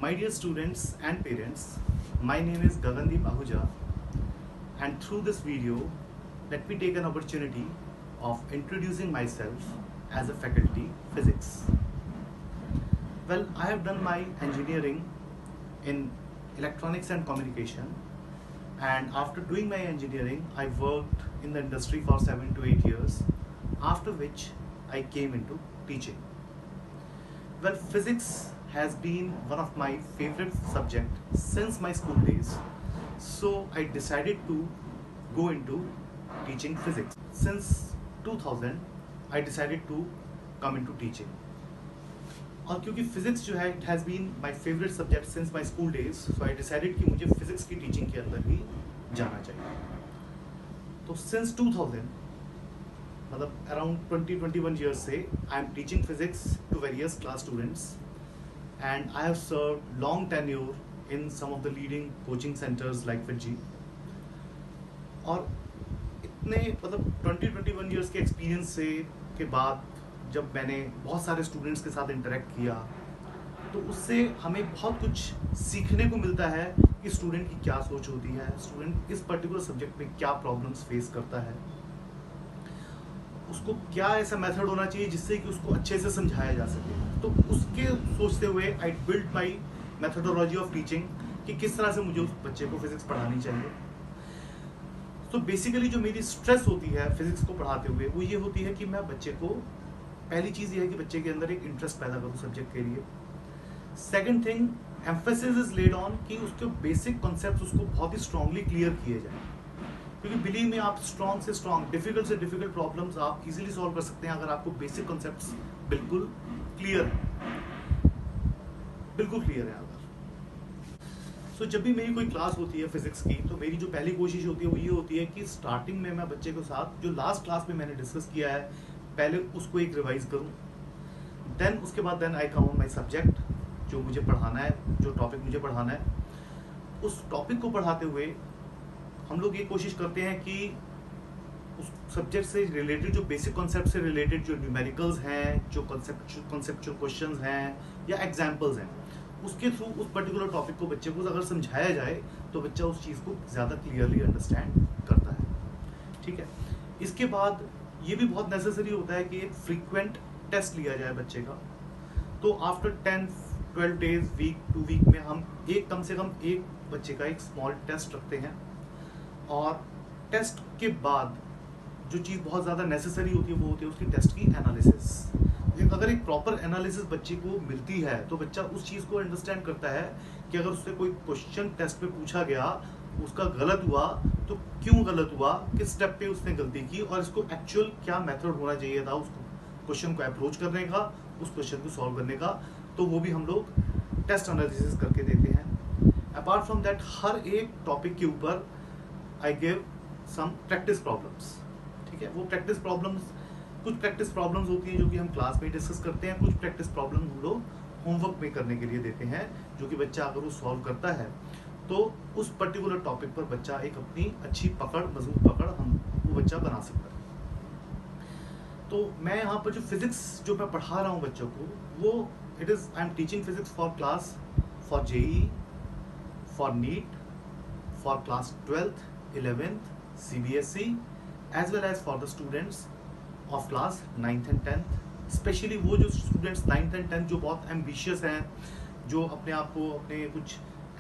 My dear students and parents, my name is Gagandeep Ahuja, and through this video, let me take an opportunity of introducing myself as a faculty physics. Well, I have done my engineering in electronics and communication, and after doing my engineering, I worked in the industry for 7 to 8 years, after which I came into teaching. Well, physics has been one of my favorite subjects since my school days. So I decided to go into teaching physics. Since 2000, I decided to come into teaching. और क्योंकि physics जो है it has been my favourite subject since my school days, so I decided कि मुझे physics की teaching के अंदर ही जाना चाहिए. तो सिंस 2000 मतलब अराउंड 20-21 ईयर्स से I am teaching physics to various class students and I have serve long tenure in some of the leading coaching centres like FIITJEE. और इतने मतलब 20-21 ईयर्स के एक्सपीरियंस से के बाद जब मैंने बहुत सारे स्टूडेंट्स के साथ इंटरेक्ट किया तो उससे हमें बहुत कुछ सीखने को मिलता है कि स्टूडेंट की क्या सोच होती है, स्टूडेंट इस पर्टिकुलर सब्जेक्ट में क्या प्रॉब्लम्स फेस करता है, उसको क्या ऐसा मेथड होना चाहिए जिससे कि उसको अच्छे से समझाया जा सके. तो उसके सोचते हुए I build my methodology of teaching कि किस तरह से मुझे उस बच्चे को फिजिक्स पढ़ानी चाहिए. तो बेसिकली जो मेरी स्ट्रेस होती है फिजिक्स को पढ़ाते हुए वो ये होती है कि मैं बच्चे को, पहली चीज़ ये है कि बच्चे के अंदर एक इंटरेस्ट पैदा करूँ सब्जेक्ट के लिए. Second thing, emphasis is laid on कि उसके बेसिक कॉन्सेप्ट्स उसको बहुत ही स्ट्रांगली क्लियर किए जाए. क्योंकि बिलीव में आप स्ट्रॉन्ग से स्ट्रॉन्ग, डिफिकल्ट से डिफिकल्ट प्रॉब्लम्स आप इजीली सॉल्व कर सकते हैं अगर आपको बेसिक कॉन्सेप्ट्स बिल्कुल क्लियर है, बिल्कुल क्लियर है अगर. सो जब भी मेरी कोई क्लास होती है फिजिक्स की तो मेरी जो पहली कोशिश होती है वो ये होती है कि स्टार्टिंग में मैं बच्चे के साथ जो लास्ट क्लास में मैंने डिस्कस किया है पहले उसको एक रिवाइज करूं. देन उसके बाद आई कम ऑन माई सब्जेक्ट जो मुझे पढ़ाना है, जो टॉपिक मुझे पढ़ाना है. उस टॉपिक को पढ़ाते हुए हम लोग ये कोशिश करते हैं कि उस सब्जेक्ट से रिलेटेड जो बेसिक कॉन्सेप्ट से रिलेटेड जो न्यूमेरिकल्स हैं, जो कॉन्सेप्चुअल क्वेश्चंस हैं या एग्जाम्पल्स हैं, उसके थ्रू उस पर्टिकुलर टॉपिक को बच्चे को अगर समझाया जाए तो बच्चा उस चीज़ को ज़्यादा क्लियरली अंडरस्टैंड करता है. ठीक है. इसके बाद ये भी बहुत नेसेसरी होता है कि एक फ्रीक्वेंट टेस्ट लिया जाए बच्चे का. तो after 10-12 days, week to week में हम कम से कम एक बच्चे का एक स्मॉल टेस्ट रखते हैं. और टेस्ट के बाद जो चीज़ बहुत ज़्यादा नेसेसरी होती है वो होती है उसकी टेस्ट की एनालिसिस. अगर एक प्रॉपर एनालिसिस बच्चे को मिलती है तो बच्चा उस चीज़ को अंडरस्टैंड करता है कि अगर उससे कोई क्वेश्चन टेस्ट में पूछा गया, उसका गलत हुआ तो क्यों गलत हुआ, किस स्टेप पे उसने गलती की और इसको एक्चुअल क्या मेथड होना चाहिए था उसको क्वेश्चन को अप्रोच करने का, उस क्वेश्चन को सॉल्व करने का. तो वो भी हम लोग टेस्ट एनालिसिस करके देते हैं. अपार्ट फ्रॉम दैट हर एक टॉपिक के ऊपर I give some practice problems. ठीक है. वो प्रैक्टिस प्रॉब्लम्स, कुछ प्रैक्टिस प्रॉब्लम्स होती हैं जो कि हम क्लास में डिस्कस करते हैं, कुछ प्रैक्टिस प्रॉब्लम हम लोग होमवर्क में करने के लिए देते हैं जो कि बच्चा अगर वो सॉल्व करता है तो उस पर्टिकुलर टॉपिक पर बच्चा एक अपनी अच्छी पकड़, मजबूत पकड़ वो बच्चा बना सकता है. तो मैं यहाँ पर जो फिजिक्स जो मैं पढ़ा रहा हूँ बच्चों को, वो it is I am teaching physics for class, for JEE, for NEET, for class 12th, 11th, CBSE, as well as for the students of class 9th and 10th. Specially वो जो स्टूडेंट्स 9th and 10th जो बहुत ambitious हैं, जो अपने आप को अपने कुछ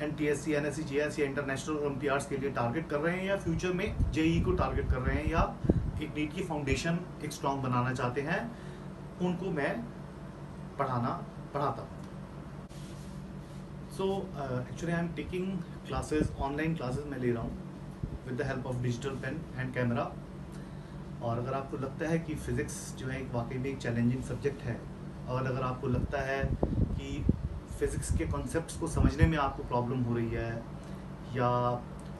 NTSC, NSC, JSC या इंटरनेशनल ओलंपियाड्स के लिए टारगेट कर रहे हैं या फ्यूचर में JEE को टारगेट कर रहे हैं या एक नीट की फाउंडेशन एक स्ट्रॉन्ग बनाना चाहते हैं, उनको मैं पढ़ाता हूँ. So actually I am taking classes, online classes मैं ले रहा हूँ with the help of digital pen and camera. और अगर आपको लगता है कि फ़िज़िक्स जो है एक वाकई में एक चैलेंजिंग सब्जेक्ट है, और अगर आपको लगता है कि फ़िज़िक्स के कॉन्सेप्ट्स को समझने में आपको प्रॉब्लम हो रही है या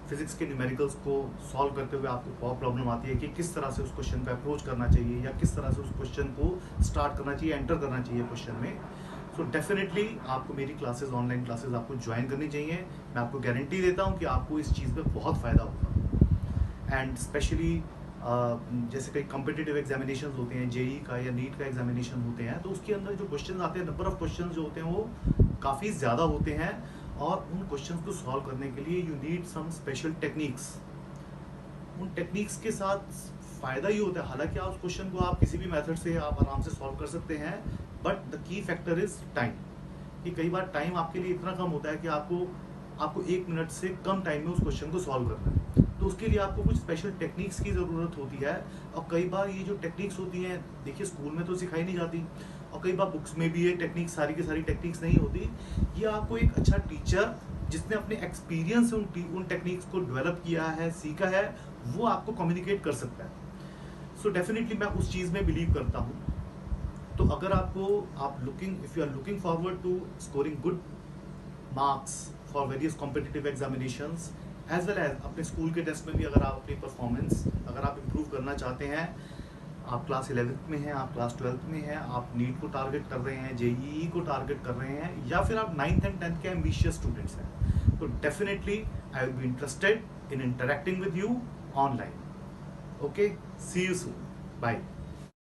फिज़िक्स के न्यूमेरिकल्स को सॉल्व करते हुए आपको बहुत प्रॉब्लम आती है कि किस तरह से उस क्वेश्चन को अप्रोच करना चाहिए या किस तरह से उस क्वेश्चन को स्टार्ट करना चाहिए, एंटर करना चाहिए क्वेश्चन में, सो डेफिनेटली आपको मेरी क्लासेस, ऑनलाइन क्लासेस आपको ज्वाइन करनी चाहिए. मैं आपको गारंटी देता हूँ कि आपको इस चीज़ में बहुत फ़ायदा होगा. एंड स्पेशली जैसे कई कॉम्पिटिटिव एग्जामिनेशन होते हैं, JEE का या नीट का एग्जामिनेशन होते हैं, तो उसके अंदर जो क्वेश्चन आते हैं, नंबर ऑफ क्वेश्चन जो होते हैं वो काफ़ी ज़्यादा होते हैं, और उन क्वेश्चंस को सॉल्व करने के लिए you need some special techniques. उन टेक्निक्स के साथ फ़ायदा ये होता है, हालांकि आप उस क्वेश्चन को आप किसी भी मेथड से आप आराम से सॉल्व कर सकते हैं, but the key factor is time. कि कई बार टाइम आपके लिए इतना कम होता है कि आपको 1 मिनट से कम टाइम में उस क्वेश्चन को सॉल्व करना है, तो उसके लिए आपको कुछ स्पेशल टेक्निक्स की ज़रूरत होती है। और कई बार ये जो टेक्निक्स होती हैं, देखिए स्कूल में तो सिखाई नहीं जाती, और कई बार बुक्स में भी ये टेक्निक्स सारी की सारी टेक्निक्स नहीं होती। ये आपको एक अच्छा टीचर जिसने अपने एक्सपीरियंस से उन टेक्निक्स को डेवलप किया है, सीखा है, वो आपको कम्युनिकेट कर सकता है। सो डेफिनेटली मैं उस चीज़ में बिलीव करता हूँ। तो अगर if you are looking forward to scoring good marks for various competitive examinations as well as अपने स्कूल के टेस्ट में भी, अगर आप अपनी परफॉर्मेंस अगर आप इम्प्रूव करना चाहते हैं, आप क्लास 11th में हैं, आप क्लास 12th में हैं, आप नीट को टारगेट कर रहे हैं, जेईई को टारगेट कर रहे हैं, या फिर आप 9th एंड 10th के एम्बिशियस स्टूडेंट्स हैं, तो definitely I will be interested in interacting with you online. Okay, see you soon, bye.